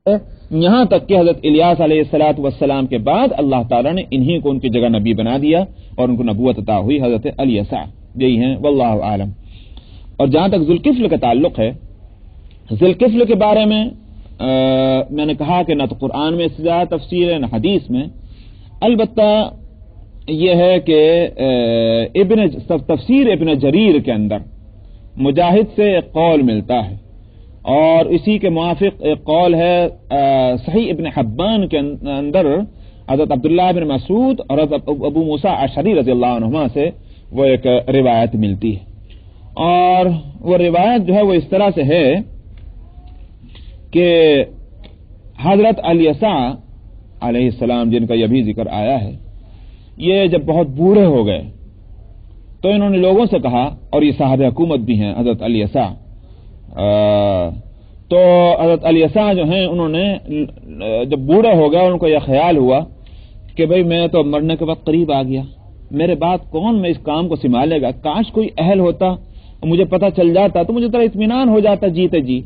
یہاں تک کہ حضرت الیاس علیہ الصلوۃ والسلام کے بعد اللہ تعالیٰ نے انہی کو ان کی جگہ نبی بنا دیا اور ان کو نبوت عطا ہوئی، حضرت الیسع یہی ہیں، واللہ عالم۔ اور جہاں تک ذوالکفل کا تعلق ہے، ذوالکفل کے بارے میں میں نے کہا کہ نہ تو قرآن میں اس سے زیادہ تفصیل ہے نہ حدیث میں، البتہ یہ ہے کہ تفسیر ابن جریر کے اندر مجاہد سے ایک قول ملتا ہے، اور اسی کے موافق ایک قول ہے صحیح ابن حبان کے اندر حضرت عبداللہ بن مسعود اور حضرت ابو موسیٰ اشعری رضی اللہ عنہما سے وہ ایک روایت ملتی ہے، اور وہ روایت جو ہے وہ اس طرح سے ہے کہ حضرت الیسع علیہ السلام، جن کا یہ بھی ذکر آیا ہے، یہ جب بہت بوڑھے ہو گئے تو انہوں نے لوگوں سے کہا، اور یہ صاحب حکومت بھی ہیں حضرت الیسع، تو حضرت الیسع جو ہیں انہوں نے جب بوڑھے ہو گئے ان کو یہ خیال ہوا کہ بھئی میں تو مرنے کے وقت قریب آ گیا، میرے بعد کون میں اس کام کو سنبھالے گا، کاش کوئی اہل ہوتا اور مجھے پتہ چل جاتا تو مجھے ذرا اطمینان ہو جاتا جیتے جی۔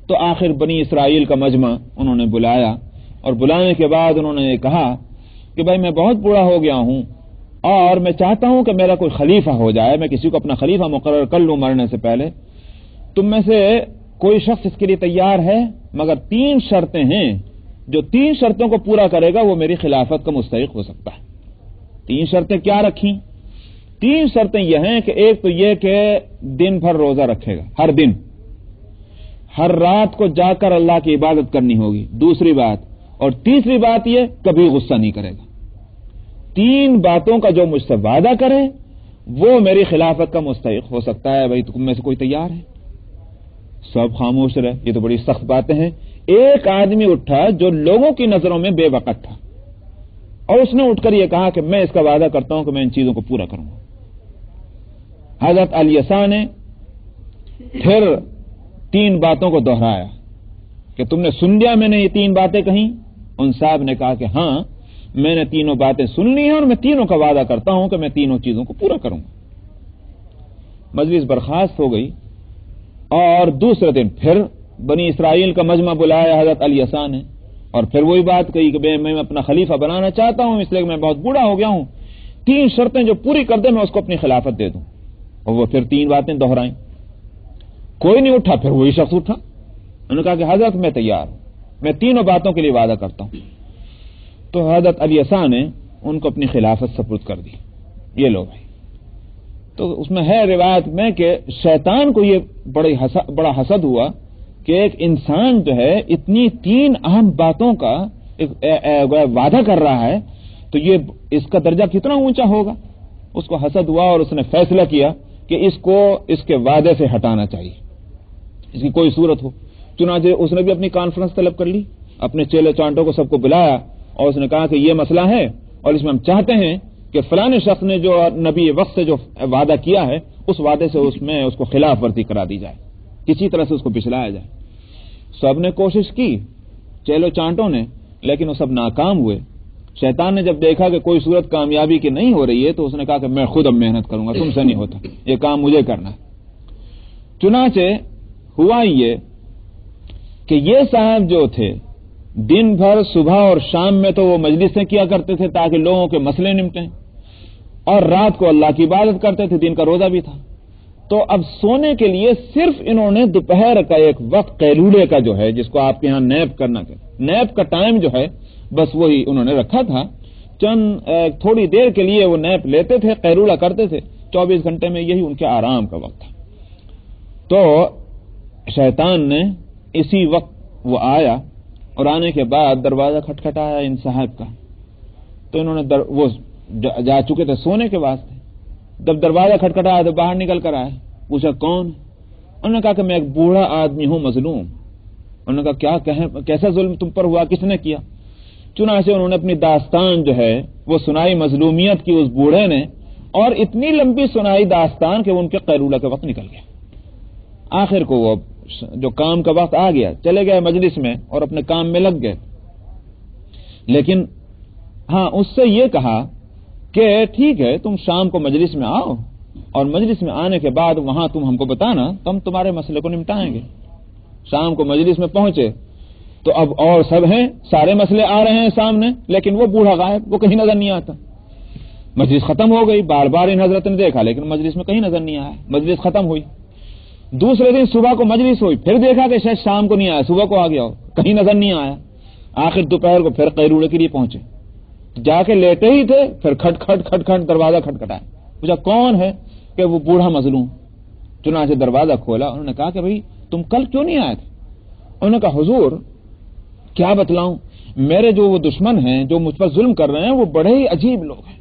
تو آخر بنی اسرائیل کا مجمع انہوں نے بلایا، اور بلانے کے بعد انہوں نے کہا کہ بھائی میں بہت بوڑھا ہو گیا ہوں اور میں چاہتا ہوں کہ میرا کوئی خلیفہ ہو جائے، میں کسی کو اپنا خلیفہ مقرر کر لوں مرنے سے پہلے، تم میں سے کوئی شخص اس کے لیے تیار ہے؟ مگر 3 شرطیں ہیں، جو 3 شرطوں کو پورا کرے گا وہ میری خلافت کا مستحق ہو سکتا ہے۔ 3 شرطیں کیا رکھیں؟ 3 شرطیں یہ ہیں کہ ایک تو یہ کہ دن بھر روزہ رکھے گا، ہر دن، ہر رات کو جا کر اللہ کی عبادت کرنی ہوگی، دوسری بات، اور تیسری بات یہ کبھی غصہ نہیں کرے گا۔ 3 باتوں کا جو مجھ سے وعدہ کرے وہ میری خلافت کا مستحق ہو سکتا ہے۔ بھائی تم میں سے کوئی تیار ہے؟ سب خاموش رہے، یہ تو بڑی سخت باتیں ہیں۔ ایک آدمی اٹھا جو لوگوں کی نظروں میں بے وقت تھا، اور اس نے اٹھ کر یہ کہا کہ میں اس کا وعدہ کرتا ہوں کہ میں ان چیزوں کو پورا کروں گا۔ حضرت الیسع نے پھر 3 باتوں کو دہرایا کہ تم نے سن لیا میں نے یہ 3 باتیں کہیں؟ ان صاحب نے کہا کہ ہاں میں نے تینوں باتیں سن لی ہیں اور میں تینوں کا وعدہ کرتا ہوں کہ میں تینوں چیزوں کو پورا کروں گا۔ مجلس برخاست ہو گئی، اور دوسرے دن پھر بنی اسرائیل کا مجمع بلایا حضرت الیسع نے، اور پھر وہی بات کہی کہ میں اپنا خلیفہ بنانا چاہتا ہوں، اس لیے کہ میں بہت بوڑھا ہو گیا ہوں، 3 شرطیں جو پوری کر دے میں اس کو اپنی خلافت دے دوں۔ اور وہ پھر 3 باتیں دہرائیں، کوئی نہیں اٹھا، پھر وہی شخص اٹھا، انہوں نے کہا کہ حضرت میں تیار ہوں، میں تینوں باتوں کے لیے وعدہ کرتا ہوں۔ تو حضرت الیسع نے ان کو اپنی خلافت سپرد کر دی، یہ لو بھائی۔ تو اس میں ہے روایت میں کہ شیطان کو یہ بڑا حسد ہوا کہ ایک انسان جو ہے اتنی 3 اہم باتوں کا وعدہ کر رہا ہے تو یہ اس کا درجہ کتنا اونچا ہوگا۔ اس کو حسد ہوا اور اس نے فیصلہ کیا کہ اس کو اس کے وعدے سے ہٹانا چاہیے، اس کی کوئی صورت ہو۔ چنانچہ اس نے بھی اپنی کانفرنس طلب کر لی، اپنے چیلے چانٹوں کو سب کو بلایا، اور اس نے کہا کہ یہ مسئلہ ہے اور اس میں ہم چاہتے ہیں کہ فلاں شخص نے جو نبی وقت سے جو وعدہ کیا ہے اس وعدے سے اس کو خلاف ورزی کرا دی جائے، کسی طرح سے اس کو پچھلایا جائے۔ سب نے کوشش کی، چیلو چانٹوں نے، لیکن وہ سب ناکام ہوئے۔ شیطان نے جب دیکھا کہ کوئی صورت کامیابی کی نہیں ہو رہی ہے تو اس نے کہا کہ میں خود اب محنت کروں گا، تم سے نہیں ہوتا، یہ کام مجھے کرنا ہے۔ چنانچہ ہوا یہ کہ یہ صاحب جو تھے دن بھر صبح اور شام میں تو وہ مجلسیں کیا کرتے تھے تاکہ لوگوں کے مسئلے نمٹیں، اور رات کو اللہ کی عبادت کرتے تھے، دن کا روزہ بھی تھا۔ تو اب سونے کے لیے صرف انہوں نے دوپہر کا ایک وقت قیلولے کا جو ہے، جس کو آپ کے ہاں نیپ کرنا کہ نیپ کا ٹائم جو ہے، بس وہی انہوں نے رکھا تھا۔ تھوڑی دیر کے لیے وہ نیپ لیتے تھے، قیلولہ کرتے تھے، 24 گھنٹے میں یہی ان کے آرام کا وقت تھا۔ تو شیطان نے اسی وقت وہ آیا، اور آنے کے بعد دروازہ کھٹکھٹایا ان صاحب کا، تو انہوں نے وہ جا چکے تھے سونے کے واسطے۔ جب دروازہ کھٹکھٹایا تو باہر نکل کر آئے، پوچھا کون؟ انہوں نے کہا کہ میں ایک بوڑھا آدمی ہوں، مظلوم۔ انہوں نے کہا کیسا ظلم تم پر ہوا، کس نے کیا؟ چنانچہ انہوں نے اپنی داستان جو ہے وہ سنائی مظلومیت کی اس بوڑھے نے، اور اتنی لمبی سنائی داستان کہ ان کے قیلولہ کے وقت نکل گیا۔ آخر کو وہ جو کام کا وقت آ گیا، چلے گئے مجلس میں اور اپنے کام میں لگ گئے، لیکن ہاں اس سے یہ کہا کہ ٹھیک ہے تم شام کو مجلس میں آؤ، اور مجلس میں آنے کے بعد وہاں تم ہم کو بتانا تو ہم تمہارے مسئلے کو نمٹائیں گے۔ شام کو مجلس میں پہنچے تو اب اور سب ہیں, سارے مسئلے آ رہے ہیں سامنے, لیکن وہ بوڑھا غائب, وہ کہیں نظر نہیں آتا. مجلس ختم ہو گئی, بار بار ان حضرت نے دیکھا لیکن مجلس میں کہیں نظر نہیں آیا. مجلس ختم ہوئی, دوسرے دن صبح کو مجلس ہوئی, پھر دیکھا کہ شاید شام کو نہیں آیا, صبح کو آ گیا ہو, کہیں نظر نہیں آیا. آخر دوپہر کو پھر قیلولے کے لیے پہنچے, جا کے لیٹے ہی تھے, پھر کھٹ کھٹ کھٹ کھٹ دروازہ کھٹکھٹایا. پوچھا کون ہے؟ کہ وہ بوڑھا مظلوم. چنانچہ دروازہ کھولا, انہوں نے کہا کہ بھائی تم کل کیوں نہیں آئے تھے؟ انہوں نے کہا حضور کیا بتلاؤں, میرے جو وہ دشمن ہیں جو مجھ پر ظلم کر رہے ہیں وہ بڑے ہی عجیب لوگ ہیں.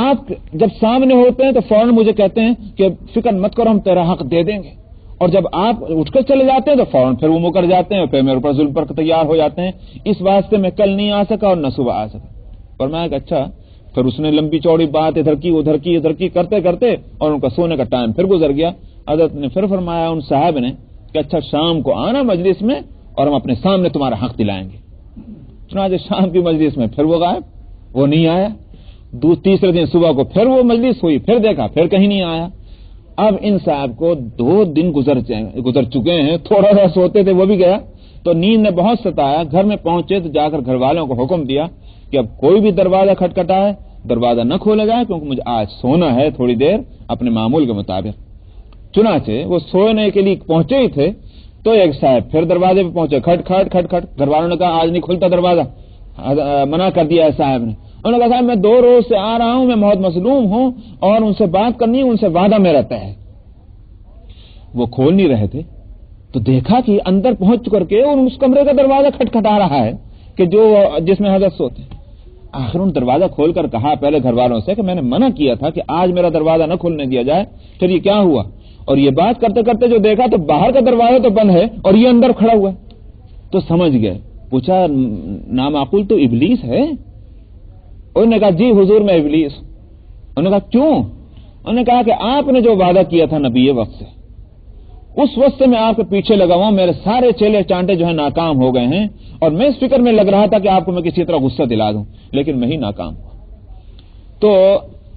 آپ جب سامنے ہوتے ہیں تو فوراً مجھے کہتے ہیں کہ فکر مت کرو ہم تیرا حق دے دیں گے, اور جب آپ اٹھ کر چلے جاتے ہیں تو فوراً پھر وہ مکر جاتے ہیں اور پھر میرے اوپر ظلم پر تیار ہو جاتے ہیں. اس واسطے میں کل نہیں آ سکا اور نہ صبح آ سکا. فرمایا کہ اچھا. پھر اس نے لمبی چوڑی بات ادھر کی کرتے کرتے اور ان کا سونے کا ٹائم پھر گزر گیا. حضرت نے پھر فرمایا ان صاحب نے کہ اچھا شام کو آنا مجلس میں اور ہم اپنے سامنے تمہارا حق دلائیں گے. چنانچہ شام کی مجلس میں پھر وہ غائب, وہ نہیں آیا. تیسرے دن صبح کو پھر وہ مجلس ہوئی, پھر دیکھا پھر کہیں نہیں آیا. اب ان صاحب کو 2 دن گزر چکے ہیں, تھوڑا سا سوتے تھے وہ بھی گیا, تو نیند نے بہت ستایا. گھر میں پہنچے تو جا کر گھر والوں کو حکم دیا کہ اب کوئی بھی دروازہ کھٹکھٹا ہے دروازہ نہ کھولا جائے, کیونکہ مجھے آج سونا ہے تھوڑی دیر اپنے معمول کے مطابق. چنانچہ وہ سونے کے لیے پہنچے ہی تھے تو ایک صاحب پھر دروازے پہ پہنچے, کھٹ کھٹ کھٹ کھٹ. گھر والوں نے کہا آج نہیں کھلتا دروازہ, منع کر دیا ہے صاحب نے. انہوں نے کہا صاحب میں 2 روز سے آ رہا ہوں, میں بہت مظلوم ہوں اور ان سے بات کرنی ہے, ان سے وعدہ میرا طے ہے. وہ کھول نہیں رہے تھے تو دیکھا کہ اندر پہنچ کر کے اور اس کمرے کا دروازہ کھٹکھٹا رہا ہے کہ جس میں حضرت سوتے. آخر ان دروازہ کھول کر کہا پہلے گھر والوں سے کہ میں نے منع کیا تھا کہ آج میرا دروازہ نہ کھولنے دیا جائے, پھر یہ کیا ہوا؟ اور یہ بات کرتے کرتے جو دیکھا تو باہر کا دروازہ تو بند ہے اور یہ اندر کھڑا ہوا ہے. تو سمجھ گئے. پوچھا نامعقول تو ابلیس ہے؟ انہوں نے کہا جی حضور میں ابلیس. انہوں نے کہا کیوں؟ انہوں نے کہا کہ آپ نے جو وعدہ کیا تھا نبی وقت سے, اس وقت سے میں آپ کے پیچھے لگا ہوا ہوں, میرے سارے چیلے چانٹے جو ہیں ناکام ہو گئے ہیں, اور میں اس فکر میں لگ رہا تھا کہ آپ کو میں کسی طرح غصہ دلا دوں, لیکن میں ہی ناکام ہوا. تو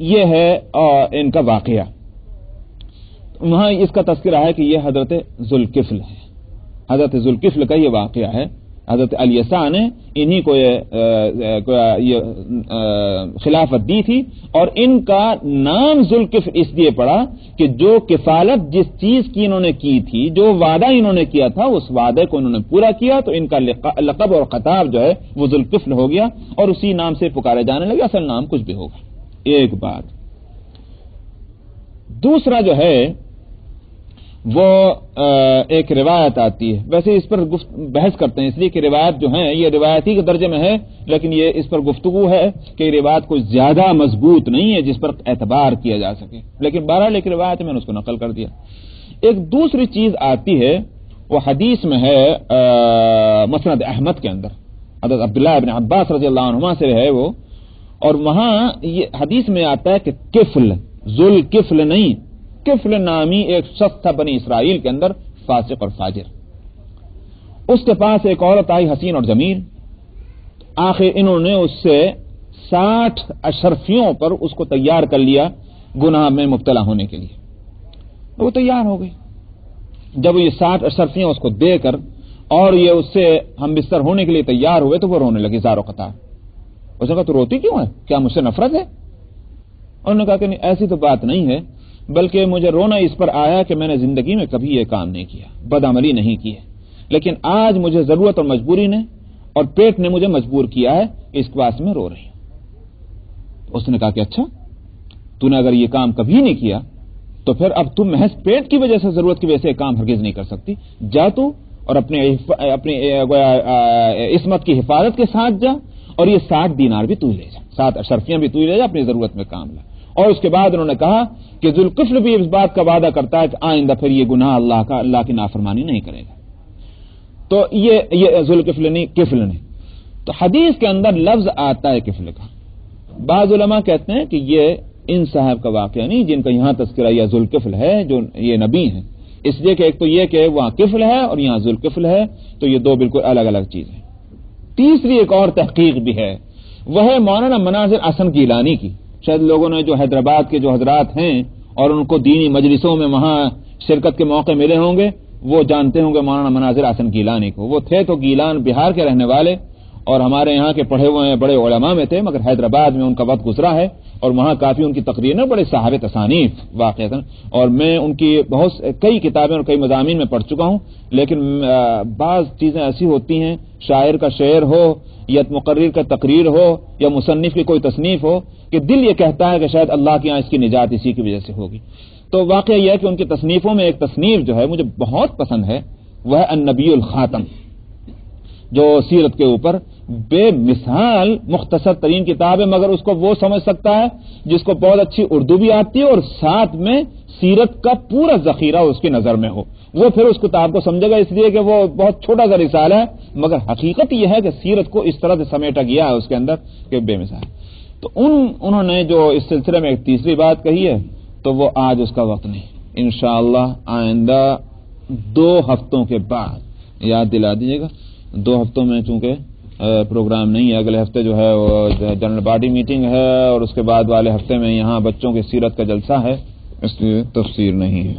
یہ ہے ان کا واقعہ. وہاں اس کا تذکرہ ہے کہ یہ حضرت ذوالکفل ہے. حضرت ذوالکفل کا یہ واقعہ ہے. حضرت الیسع نے انہی کو یہ خلافت دی تھی, اور ان کا نام ذوالکفل اس لیے پڑا کہ جو کفالت جس چیز کی انہوں نے کی تھی, جو وعدہ انہوں نے کیا تھا, اس وعدے کو انہوں نے پورا کیا, تو ان کا لقب اور خطاب جو ہے وہ ذوالکفل ہو گیا اور اسی نام سے پکارے جانے لگے. اصل نام کچھ بھی ہوگا. ایک بات. دوسرا جو ہے وہ ایک روایت آتی ہے. ویسے اس پر بحث کرتے ہیں اس لیے کہ روایت جو ہیں یہ روایتی کے درجے میں ہے, لیکن یہ اس پر گفتگو ہے کہ یہ روایت کوئی زیادہ مضبوط نہیں ہے جس پر اعتبار کیا جا سکے, لیکن بہرحال ایک روایت میں نے اس کو نقل کر دیا. ایک دوسری چیز آتی ہے, وہ حدیث میں ہے مسند احمد کے اندر, حضرت عبداللہ ابن عباس رضی اللہ عنہما سے ہے وہ, اور وہاں یہ حدیث میں آتا ہے کہ کفل, ذوالکفل نہیں, کفل نامی ایک شخص تھا بنی اسرائیل کے اندر, فاسق اور فاجر. اس کے پاس ایک عورت آئی حسین اور جمیل. آخر انہوں نے اس سے 60 اشرفیوں پر اس کو تیار کر لیا گناہ میں مبتلا ہونے کے لیے. وہ تیار ہو گئی. جب یہ 60 اشرفیاں اس کو دے کر اور یہ اس سے ہم بستر ہونے کے لیے تیار ہوئے تو وہ رونے لگی زار و قطار. اس نے کہا تو روتی کیوں ہے, کیا مجھ سے نفرت ہے؟ انہوں نے کہا کہ نہیں, ایسی تو بات نہیں ہے, بلکہ مجھے رونا اس پر آیا کہ میں نے زندگی میں کبھی یہ کام نہیں کیا, بدعملی نہیں کی ہے, لیکن آج مجھے ضرورت اور مجبوری نے اور پیٹ نے مجھے مجبور کیا ہے, اس واسطے میں رو رہی ہوں. اس نے کہا کہ اچھا, تو نے اگر یہ کام کبھی نہیں کیا تو پھر اب تم محض پیٹ کی وجہ سے, ضرورت کی وجہ سے کام ہرگز نہیں کر سکتی. جا تو اور اپنی عصمت کی حفاظت کے ساتھ جا, اور یہ 60 دینار بھی تو لے جا, 60 اشرفیاں بھی تو لے جا, اپنی ضرورت میں کام لا. اور اس کے بعد انہوں نے کہا کہ ذوالکفل بھی اس بات کا وعدہ کرتا ہے کہ آئندہ پھر یہ گناہ اللہ کی نافرمانی نہیں کرے گا. تو یہ ذوالکفل نہیں, کفل نہیں. تو حدیث کے اندر لفظ آتا ہے کفل کا. بعض علماء کہتے ہیں کہ یہ ان صاحب کا واقعہ نہیں جن کا یہاں تذکرہ یا ذوالکفل ہے, جو یہ نبی ہیں, اس لیے کہ ایک تو یہ کہ وہاں کفل ہے اور یہاں ذوالکفل ہے, تو یہ دو بالکل الگ الگ چیزیں. تیسری ایک اور تحقیق بھی ہے, وہ ہے مولانا مناظر حسن گیلانی کی. شاید لوگوں نے جو حیدرآباد کے جو حضرات ہیں اور ان کو دینی مجلسوں میں وہاں شرکت کے موقع ملے ہوں گے, وہ جانتے ہوں گے مولانا مناظر حسن گیلانی کو. وہ تھے تو گیلان بہار کے رہنے والے اور ہمارے یہاں کے پڑھے ہوئے ہیں بڑے علماء میں تھے, مگر حیدرآباد میں ان کا وقت گزرا ہے اور وہاں کافی ان کی تقریر بڑے صاحب تصانیف واقع تھا, اور میں ان کی کئی کتابیں اور کئی مضامین میں پڑھ چکا ہوں. لیکن بعض چیزیں ایسی ہوتی ہیں, شاعر کا شعر ہو یا مقرر کا تقریر ہو یا مصنف کی کوئی تصنیف ہو, کہ دل یہ کہتا ہے کہ شاید اللہ کے یہاں اس کی نجات اسی کی وجہ سے ہوگی. تو واقعہ یہ ہے کہ ان کی تصنیفوں میں ایک تصنیف جو ہے مجھے بہت پسند ہے, وہ ہے النبی الخاتم, جو سیرت کے اوپر بے مثال مختصر ترین کتاب ہے, مگر اس کو وہ سمجھ سکتا ہے جس کو بہت اچھی اردو بھی آتی ہے اور ساتھ میں سیرت کا پورا ذخیرہ اس کی نظر میں ہو, وہ پھر اس کتاب کو سمجھے گا, اس لیے کہ وہ بہت چھوٹا سا رسالہ ہے, مگر حقیقت یہ ہے کہ سیرت کو اس طرح سے سمیٹا گیا ہے اس کے اندر کہ بے مثال. تو انہوں نے جو اس سلسلے میں ایک تیسری بات کہی ہے, تو وہ آج اس کا وقت نہیں, انشاءاللہ آئندہ 2 ہفتوں کے بعد یاد دلا دیجیے گا. 2 ہفتوں میں چونکہ پروگرام نہیں ہے, اگلے ہفتے جو ہے وہ جنرل باڈی میٹنگ ہے اور اس کے بعد والے ہفتے میں یہاں بچوں کی سیرت کا جلسہ ہے, اس لیے تفسیر نہیں ہے.